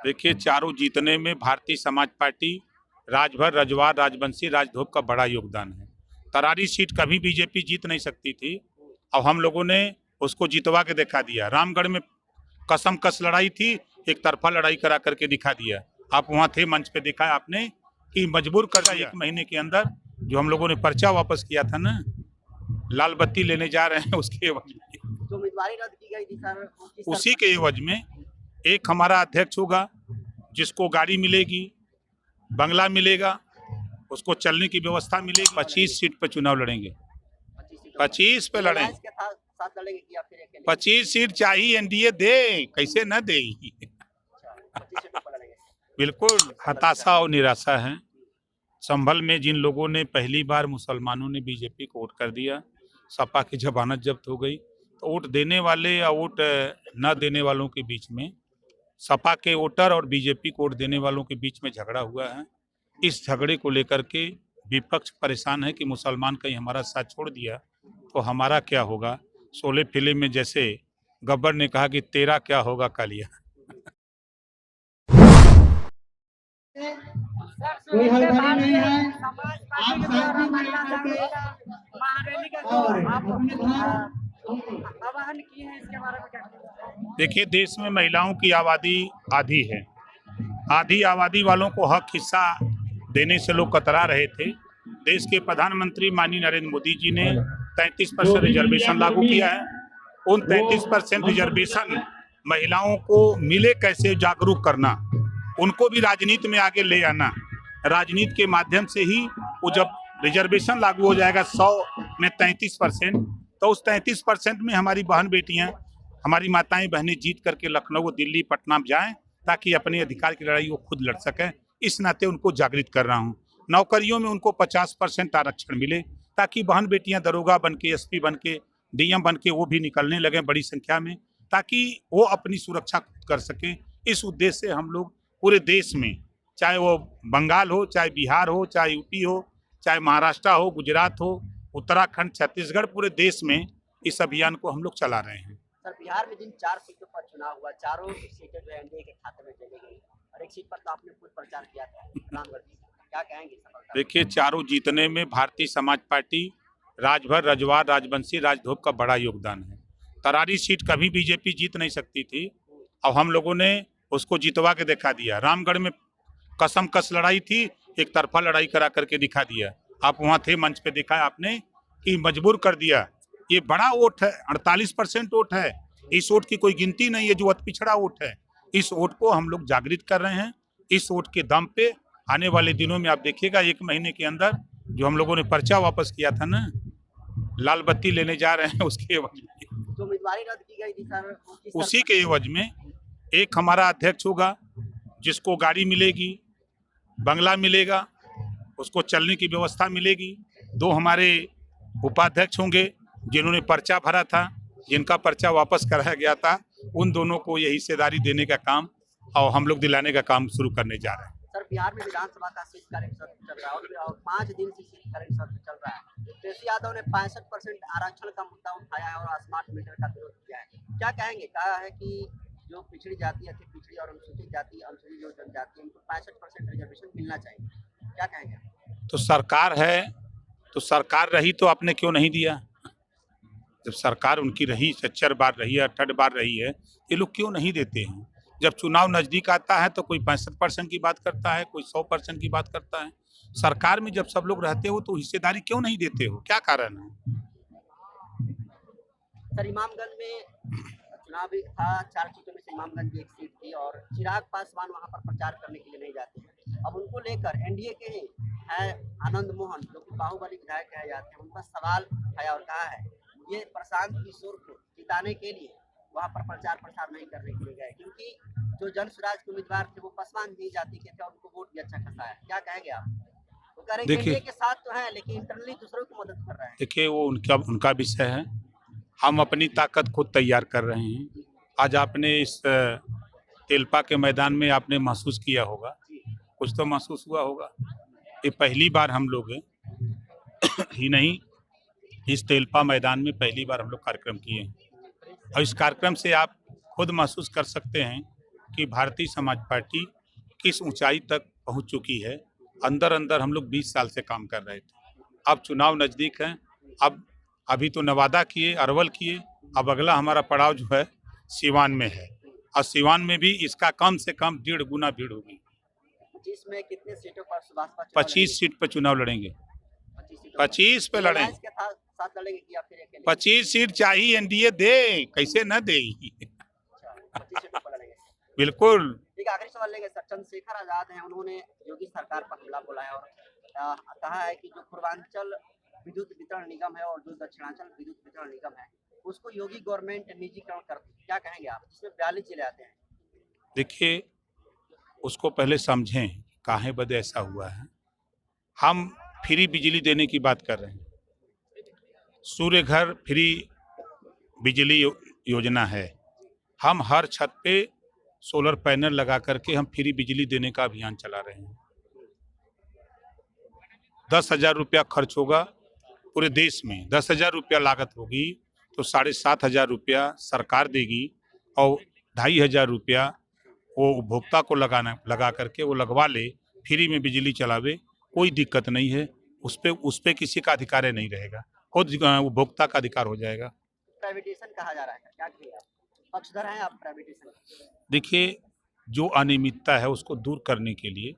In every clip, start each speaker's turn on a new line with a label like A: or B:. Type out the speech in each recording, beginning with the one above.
A: देखिए, चारों जीतने में भारतीय समाज पार्टी, राजभर, रजवाड़, राजवंशी, राजधोप का बड़ा योगदान है। तरारी सीट कभी बीजेपी जीत नहीं सकती थी। अब हम लोगों ने उसको जितवा के दिखा दिया। रामगढ़ में कसम कस लड़ाई थी, एक तरफा लड़ाई करा करके दिखा दिया। आप वहां थे, मंच पे देखा आपने कि मजबूर कर दिया। 1 महीने के अंदर जो हम लोगों ने पर्चा वापस किया था ना, लाल बत्ती लेने जा रहे हैं उसके एवज में,
B: जो उम्मीदवारी रद्द की गई थी सर,
A: उसी के एवज में एक हमारा अध्यक्ष होगा जिसको गाड़ी मिलेगी, बंगला मिलेगा, उसको चलने की व्यवस्था मिलेगी। 25 सीट पर चुनाव लड़ेंगे। 25 पे लड़े, 25 सीट चाहिए। एनडीए दे, कैसे न दे। बिल्कुल हताशा और निराशा है। संभल में जिन लोगों ने पहली बार मुसलमानों ने बीजेपी को वोट कर दिया, सपा की जमानत जब्त हो गई, तो वोट देने वाले या वोट न देने वालों के बीच में, सपा के वोटर और बीजेपी को वोट देने वालों के बीच में झगड़ा हुआ है। इस झगड़े को लेकर के विपक्ष परेशान है कि मुसलमान कहीं हमारा साथ छोड़ दिया तो हमारा क्या होगा। शोले फिल्म में जैसे गब्बर ने कहा कि तेरा क्या होगा कालिया।
C: कोई हड़बड़ी नहीं है। आप शांति में
B: आह्वान किए हैं, इसके बारे में क्या?
A: देखिए, देश में महिलाओं की आबादी आधी है। आधी आबादी वालों को हक हिस्सा देने से लोग कतरा रहे थे। देश के प्रधानमंत्री माननीय नरेंद्र मोदी जी ने 33% रिजर्वेशन लागू किया है। उन 33% रिजर्वेशन महिलाओं को मिले कैसे, जागरूक करना, उनको भी राजनीति में आगे ले आना। राजनीति के माध्यम से ही वो जब रिजर्वेशन लागू हो जाएगा 100 में 33%, तो उस 33% में हमारी बहन बेटियां, हमारी माताएं बहनें जीत करके लखनऊ, दिल्ली, पटना जाएं ताकि अपने अधिकार की लड़ाई वो खुद लड़ सकें। इस नाते उनको जागृत कर रहा हूं। नौकरियों में उनको 50% आरक्षण मिले ताकि बहन बेटियां दरोगा बन के, एसपी बन के, डीएम बन के वो भी निकलने लगे बड़ी संख्या में, ताकि वो अपनी सुरक्षा खुद कर सकें। इस उद्देश्य से हम लोग पूरे देश में, चाहे वो बंगाल हो, चाहे बिहार हो, चाहे यूपी हो, चाहे महाराष्ट्र हो, गुजरात हो, उत्तराखंड, छत्तीसगढ़, पूरे देश में इस अभियान को हम लोग चला रहे हैं।
B: सर, बिहार में जिन 4 सीटों पर चुनाव हुआ, चारों सीटें जो एनडीए के खाते में चली गई और एक सीट पर तो आपने खुद प्रचार किया था, रामगढ़ की, क्या कहेंगे?
A: देखिए, चारों जीतने में भारतीय समाज पार्टी, राजभर, रजवाड़, राजवंशी, राजधोप का बड़ा योगदान है। तरारी सीट कभी बीजेपी जीत नहीं सकती थी। अब हम लोगों ने उसको जितवा के दिखा दिया। रामगढ़ में कसम कस लड़ाई थी, एक तरफा लड़ाई करा करके दिखा दिया। आप वहां थे, मंच पे देखा आपने कि मजबूर कर दिया। ये बड़ा वोट है, 48% वोट है। इस वोट की कोई गिनती नहीं है, जो अति पिछड़ा वोट है। इस वोट को हम लोग जागृत कर रहे हैं। इस वोट के दम पे आने वाले दिनों में आप देखिएगा, 1 महीने के अंदर जो हम लोगों ने पर्चा वापस किया था ना, लाल बत्ती लेने जा रहे हैं उसके एवज में,
B: जो उम्मीदवारी रद्द की गई थी सर,
A: उसी के एवज में एक हमारा अध्यक्ष होगा जिसको गाड़ी मिलेगी, बंगला मिलेगा, उसको चलने की व्यवस्था मिलेगी। 2 हमारे उपाध्यक्ष होंगे जिन्होंने पर्चा भरा था, जिनका पर्चा वापस कराया गया था, उन दोनों को यही हिस्सेदारी देने का काम और हम लोग दिलाने का काम शुरू करने जा रहे हैं।
B: सर, बिहार में विधानसभा का शीतकालीन सत्र चल रहा है और 5 दिन से शीतकालीन सत्र चल रहा है। तेजस्वी यादव ने 65% आरक्षण का मुद्दा उठाया है और स्मार्ट मीटर का विरोध किया है। क्या कहेंगे? कहा है कि जो पिछड़ी जाति, अति पिछड़ी और अनुसूचित जाति, अनुसूचित जो जनजाति, उनको 65% रिजर्वेशन मिलना चाहिए। क्या कहेंगे?
A: तो सरकार है, तो सरकार रही तो आपने क्यों नहीं दिया? जब सरकार उनकी रही, 76 बार रही है, 68 बार रही है, ये लोग क्यों नहीं देते हैं? जब चुनाव नजदीक आता है तो कोई 65% की बात करता है, कोई 100% की बात करता है। सरकार में जब सब लोग रहते हो तो हिस्सेदारी क्यों नहीं देते हो? क्या कारण है?
B: सर, इमामगंज में चुनाव भी था, 4 सीटों में से इमामगंज की एक सीट थी और चिराग पासवान वहां पर प्रचार करने के लिए नहीं जाते हैं। अब उनको लेकर एनडीए के ही है आनंद मोहन, जो कि बाहुबली विधायक कहे जाते हैं, उनका सवाल उठाया और कहा है ये प्रशांत किशोर को जिताने के लिए वहां पर प्रचार प्रसार नहीं करने के लिए गए, क्योंकि जो जन स्वराज के उम्मीदवार थे वो पासवान जी जाति के थे और उनको वोट भी अच्छा खासा है। क्या कहेंगे आप? वो कह रहे हैं एनडीए के साथ तो है लेकिन इंटरनली दूसरों की मदद कर रहे हैं।
A: देखिए, वो उनका विषय है। हम अपनी ताकत खुद तैयार कर रहे हैं। आज आपने इस तेलपा के मैदान में आपने महसूस किया होगा, कुछ तो महसूस हुआ होगा। ये पहली बार हम लोग ही नहीं, इस तेलपा मैदान में पहली बार हम लोग कार्यक्रम किए हैं और इस कार्यक्रम से आप खुद महसूस कर सकते हैं कि भारतीय समाज पार्टी किस ऊंचाई तक पहुंच चुकी है। अंदर अंदर हम लोग 20 साल से काम कर रहे थे। अब चुनाव नज़दीक है। अब अभी तो नवादा किए, अरवल किए, अब अगला हमारा पड़ाव जो है सिवान में है, और सिवान में भी इसका कम से कम 1.5 गुना भीड़ होगी।
B: 25 में कितने सीटों पर सुभाष
A: 25 सीट पर चुनाव लड़ेंगे। 25 पे लड़ें।
B: के साथ लड़ेंगे कि या फिर अकेले?
A: 25 सीट चाहिए, एनडीए दे, कैसे न दे।
B: 25 सीटों पर लड़ेंगे।
A: बिल्कुल।
B: एक आखिरी सवाल लेंगे सर, चंद्रशेखर आजाद हैं, उन्होंने योगी सरकार पर हमला बोला है और कहा है कि जो पूर्वांचल विद्युत वितरण निगम है और जो दक्षिणांचल विद्युत वितरण निगम है उसको योगी गवर्नमेंट निजीकरण कर, क्या कहेंगे आप, जिसमें 42 जिले आते हैं?
A: देखिए, उसको पहले समझें काहे बदे ऐसा हुआ है। हम फ्री बिजली देने की बात कर रहे हैं। सूर्य घर फ्री बिजली योजना है। हम हर छत पे सोलर पैनल लगा करके हम फ्री बिजली देने का अभियान चला रहे हैं। 10,000 रुपया खर्च होगा पूरे देश में। 10,000 रुपया लागत होगी तो 7,500 रुपया सरकार देगी और 2,500 रुपया वो उपभोक्ता को लगा करके वो लगवा ले, फ्री में बिजली चलावे, कोई दिक्कत नहीं है। उस पे किसी का अधिकार नहीं रहेगा, खुद उपभोक्ता का अधिकार हो जाएगा।
B: प्राइवेटाइजेशन कहा जा रहा है, क्या कहेंगे आप? पक्षधर हैं आप प्राइवेटाइजेशन?
A: देखिए, जो अनियमितता है उसको दूर करने के लिए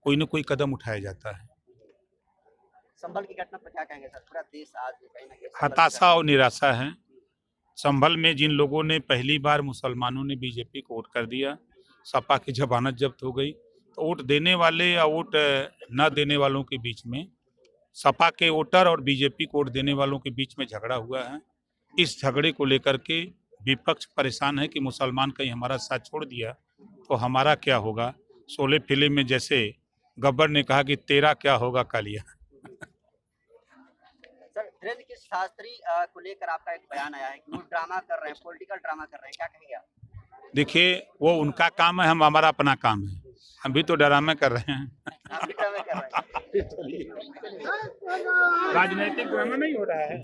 A: कोई न कोई कदम उठाया जाता है।
B: संभल की घटना पर क्या कहेंगे सर? पूरा देश आज कहीं ना कहीं
A: हताशा और निराशा है। संभल में जिन लोगों ने पहली बार मुसलमानों ने बीजेपी को वोट कर दिया, सपा की जमानत जब्त हो गई, तो वोट देने वाले या वोट न देने वालों के बीच में, सपा के वोटर और बीजेपी को वोट देने वालों के बीच में झगड़ा हुआ है। इस झगड़े को लेकर के विपक्ष परेशान है कि मुसलमान कहीं हमारा साथ छोड़ दिया तो हमारा क्या होगा। शोले फिल्म में जैसे गब्बर ने कहा कि तेरा क्या होगा कालिया।
B: सर, धीरेन्द्र की शास्त्री को लेकर आपका एक बयान आया है कि वो ड्रामा कर रहे हैं, पॉलिटिकल ड्रामा कर रहे हैं, क्या कहेंगे आप?
A: देखिए, वो उनका काम है, हमारा अपना काम है। हम भी तो ड्रामा कर रहे हैं।
B: आप भी ड्रामा कर रहे हैं।
A: राजनीतिक ड्रामा नहीं हो रहा है।